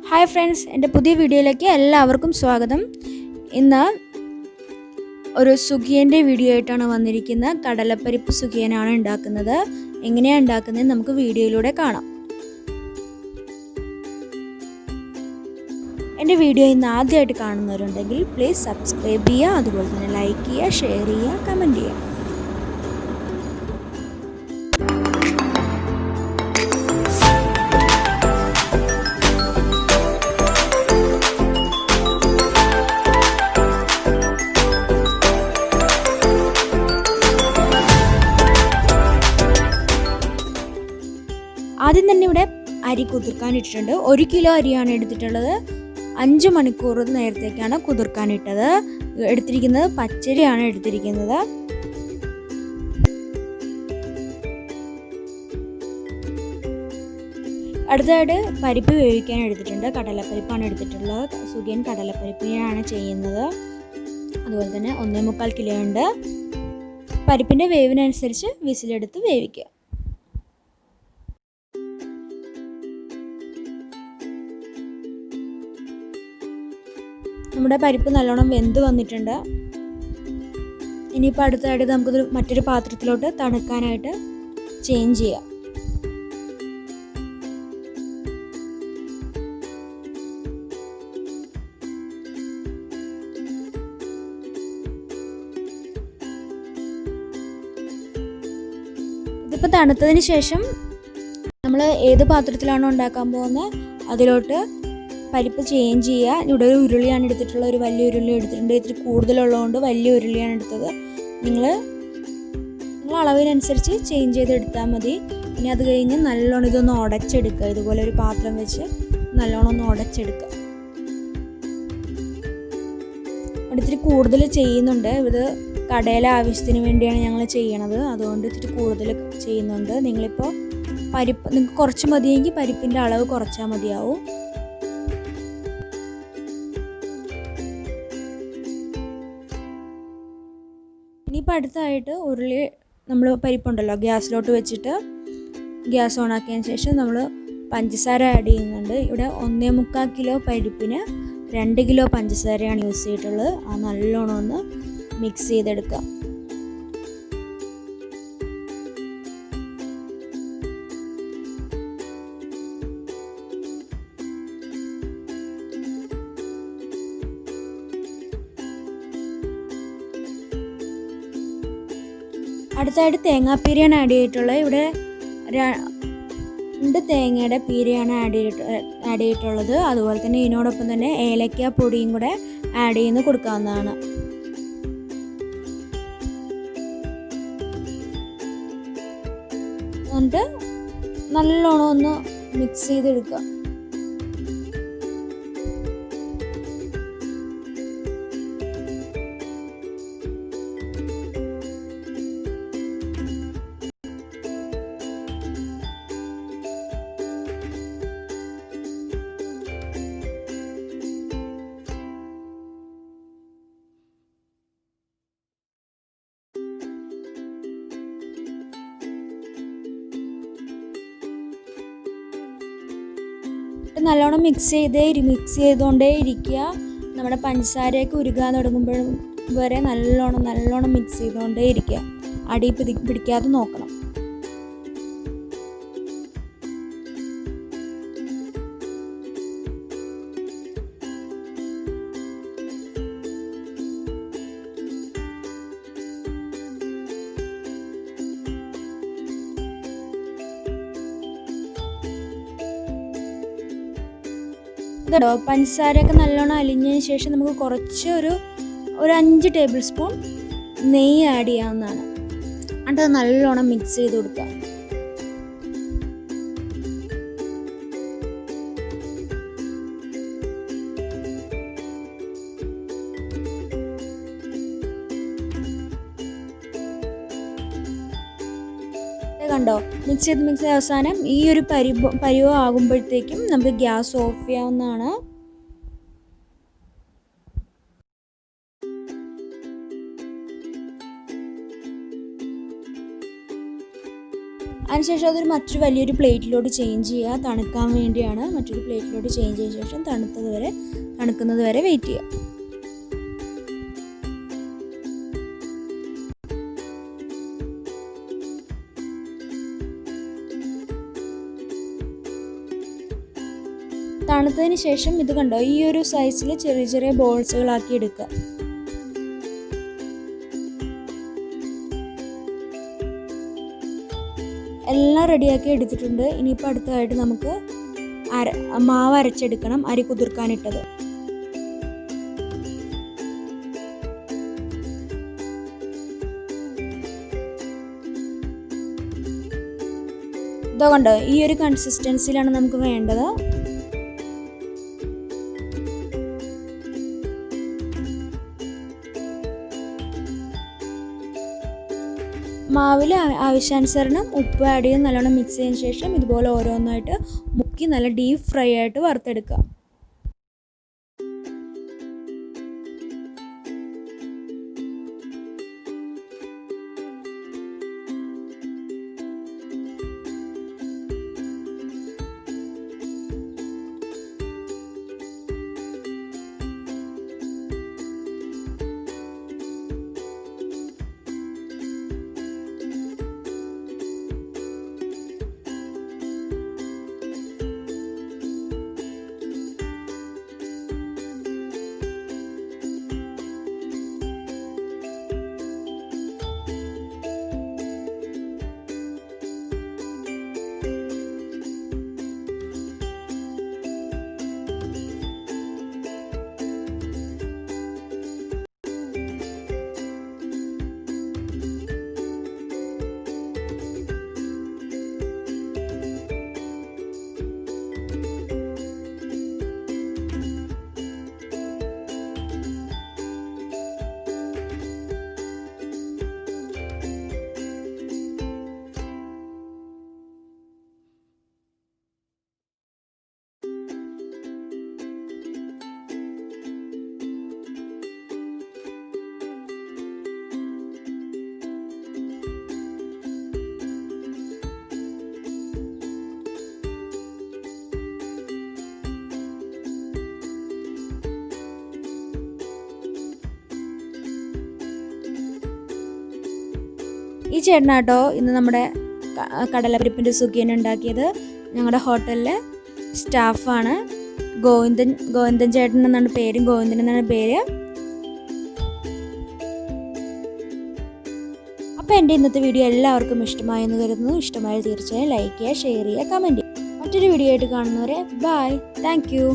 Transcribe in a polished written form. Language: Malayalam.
ഹായ് ഫ്രണ്ട്സ്, എൻ്റെ പുതിയ വീഡിയോയിലേക്ക് എല്ലാവർക്കും സ്വാഗതം. ഇന്ന് ഒരു സുഖിയൻ്റെ വീഡിയോ ആയിട്ടാണ് വന്നിരിക്കുന്നത്. കടലപ്പരിപ്പ് സുഖിയനാണ് ഉണ്ടാക്കുന്നത്. എങ്ങനെയാണ് ഉണ്ടാക്കുന്നത് നമുക്ക് വീഡിയോയിലൂടെ കാണാം. എൻ്റെ വീഡിയോ ഇന്ന് ആദ്യമായിട്ട് കാണുന്നവരുണ്ടെങ്കിൽ പ്ലീസ് സബ്സ്ക്രൈബ് ചെയ്യുക, അതുപോലെ തന്നെ ലൈക്ക് ചെയ്യുക, ഷെയർ ചെയ്യുക, കമൻറ്റ് ചെയ്യുക. ആദ്യം തന്നെ ഇവിടെ അരി കുതിർക്കാനിട്ടിട്ടുണ്ട്. 1 കിലോ അരിയാണ് എടുത്തിട്ടുള്ളത്. 5 മണിക്കൂർ നേരത്തേക്കാണ് കുതിർക്കാനിട്ടത്. എടുത്തിരിക്കുന്നത് പച്ചരിയാണ് എടുത്തിരിക്കുന്നത്. അടുത്തതായിട്ട് പരിപ്പ് വേവിക്കാൻ എടുത്തിട്ടുണ്ട്. കടലപ്പരിപ്പാണ് എടുത്തിട്ടുള്ളത്. സുഖിയൻ കടലപ്പരിപ്പിനെയാണ് ചെയ്യുന്നത്. അതുപോലെ തന്നെ 1.25 കിലോ ഉണ്ട്. പരിപ്പിൻ്റെ വേവിനനുസരിച്ച് വിസിലെടുത്ത് വേവിക്കുക. നമ്മുടെ പരിപ്പ് നല്ലോണം വെന്ത് വന്നിട്ടുണ്ട്. ഇനിയിപ്പോൾ അടുത്തതായിട്ട് നമുക്കിത് മറ്റൊരു പാത്രത്തിലോട്ട് തണുക്കാനായിട്ട് ചേഞ്ച് ചെയ്യാം. ഇതിപ്പോൾ തണുത്തതിന് ശേഷം നമ്മൾ ഏത് പാത്രത്തിലാണോ ഉണ്ടാക്കാൻ പോകുന്നത് അതിലോട്ട് പരിപ്പ് ചേഞ്ച് ചെയ്യുക. ഇവിടെ ഒരു ഉരുളിയാണ് എടുത്തിട്ടുള്ളത്. ഒരു വലിയ ഉരുളി എടുത്തിട്ടുണ്ട്. ഇത്തിരി കൂടുതലുള്ളതുകൊണ്ട് വലിയ ഉരുളിയാണ് എടുത്തത്. നിങ്ങൾ അളവിനനുസരിച്ച് ചേഞ്ച് ചെയ്തെടുത്താൽ മതി. ഇനി അത് കഴിഞ്ഞ് നല്ലോണം ഇതൊന്ന് ഉടച്ചെടുക്കുക. ഇതുപോലെ ഒരു പാത്രം വെച്ച് നല്ലോണം ഒന്ന് ഉടച്ചെടുക്കുക. അവിടെ ഇത്തിരി കൂടുതൽ ചെയ്യുന്നുണ്ട്. ഇത് കടയിലെ ആവശ്യത്തിന് വേണ്ടിയാണ് ഞങ്ങൾ ചെയ്യണത്. അതുകൊണ്ട് ഇത്തിരി കൂടുതൽ ചെയ്യുന്നുണ്ട്. നിങ്ങളിപ്പോൾ പരിപ്പ് നിങ്ങൾക്ക് കുറച്ച് മതിയെങ്കിൽ പരിപ്പിൻ്റെ അളവ് കുറച്ചാൽ മതിയാവും. ഇനിയിപ്പോൾ അടുത്തായിട്ട് ഉരുളി നമ്മൾ പരിപ്പുണ്ടല്ലോ ഗ്യാസിലോട്ട് വെച്ചിട്ട് ഗ്യാസ് ഓണാക്കിയതിന് ശേഷം നമ്മൾ പഞ്ചസാര ആഡ് ചെയ്യുന്നുണ്ട്. ഇവിടെ 1.25 കിലോ പരിപ്പിന് 2 കിലോ പഞ്ചസാരയാണ് യൂസ് ചെയ്തിട്ടുള്ളത്. അത് നല്ലോണം ഒന്ന് മിക്സ് ചെയ്തെടുക്കാം. അടുത്തായിട്ട് തേങ്ങാപ്പീരയാണ് ആഡ് ചെയ്തിട്ടുള്ളത്. ഇവിടെ 2 തേങ്ങയുടെ പീരയാണ് ആഡ് ചെയ്തിട്ടുള്ളത്. അതുപോലെ തന്നെ ഇതിനോടൊപ്പം തന്നെ ഏലക്ക പൊടിയും കൂടെ ആഡ് ചെയ്ത് കൊടുക്കാവുന്നതാണ്. എന്നിട്ട് നല്ലോണം ഒന്ന് മിക്സ് ചെയ്തെടുക്കുക. നല്ലോണം മിക്സ് ചെയ്തുകൊണ്ടേ ഇരിക്കുക. നമ്മുടെ പഞ്ചസാരയൊക്കെ ഉരുകാൻ തുടങ്ങുമ്പോഴും വരെ നല്ലോണം മിക്സ് ചെയ്തുകൊണ്ടേ ഇരിക്കുക. അടി പിടിക്കാതെ നോക്കണം. ഇതോ പഞ്ചസാരയൊക്കെ നല്ലോണം അലിഞ്ഞതിന് ശേഷം നമുക്ക് കുറച്ച് ഒരു 5 ടേബിൾ സ്പൂൺ നെയ്യ് ആഡ് ചെയ്യാവുന്നതാണ്. എന്നിട്ട് അത് നല്ലോണം മിക്സ് ചെയ്ത് കൊടുക്കുക. കണ്ടോ, മിക്സ് ചെയ്ത് അവസാനം ഈ ഒരു പരിവം ആകുമ്പോഴത്തേക്കും നമുക്ക് ഗ്യാസ് ഓഫ് ചെയ്യാവുന്നതാണ്. അതിനുശേഷം അതൊരു മറ്റൊരു വലിയൊരു പ്ലേറ്റിലോട്ട് ചേഞ്ച് ചെയ്യുക. തണുക്കാൻ വേണ്ടിയാണ്. മറ്റൊരു പ്ലേറ്റിലോട്ട് ചേഞ്ച് ചെയ്ത ശേഷം തണുക്കുന്നത് വരെ വെയിറ്റ് ചെയ്യുക. തണുത്തതിന് ശേഷം ഇത് കണ്ടോ, ഈ ഒരു സൈസിൽ ചെറിയ ചെറിയ ബോൾസുകളാക്കി എടുക്കുക. എല്ലാം റെഡിയാക്കി എടുത്തിട്ടുണ്ട്. ഇനിയിപ്പോൾ അടുത്തതായിട്ട് നമുക്ക് മാവ് അരച്ചെടുക്കണം. അരി കുതിർക്കാനിട്ടത് ഇതോ കണ്ടോ, ഈ ഒരു കൺസിസ്റ്റൻസിയിലാണ് നമുക്ക് വേണ്ടത്. മാവിൽ ആവശ്യാനുസരണം ഉപ്പ് ആഡ് ചെയ്ത് നല്ലോണം മിക്സ് ചെയ്തതിന് ശേഷം ഇതുപോലെ ഓരോന്നായിട്ട് മുക്കി നല്ല ഡീപ്പ് ഫ്രൈ ആയിട്ട് വറുത്തെടുക്കുക. ഈ ചേട്ടനാട്ടോ ഇന്ന് നമ്മുടെ കടലപ്പരിപ്പിൻ്റെ സുഖിയൻ ഉണ്ടാക്കിയത്. ഞങ്ങളുടെ ഹോട്ടലിലെ സ്റ്റാഫാണ്. ഗോവിന്ദൻ ചേട്ടൻ എന്നാണ് പേര്. ഗോവിന്ദൻ എന്നാണ് പേര്. അപ്പോൾ എൻ്റെ ഇന്നത്തെ വീഡിയോ എല്ലാവർക്കും ഇഷ്ടമായെന്ന് കരുതുന്നു. ഇഷ്ടമായാൽ തീർച്ചയായും ലൈക്ക് ചെയ്യുക, ഷെയർ ചെയ്യുക, കമൻറ്റ് ചെയ്യുക. മറ്റൊരു വീഡിയോ ആയിട്ട് കാണുന്നവരെ ബൈ. Thank you.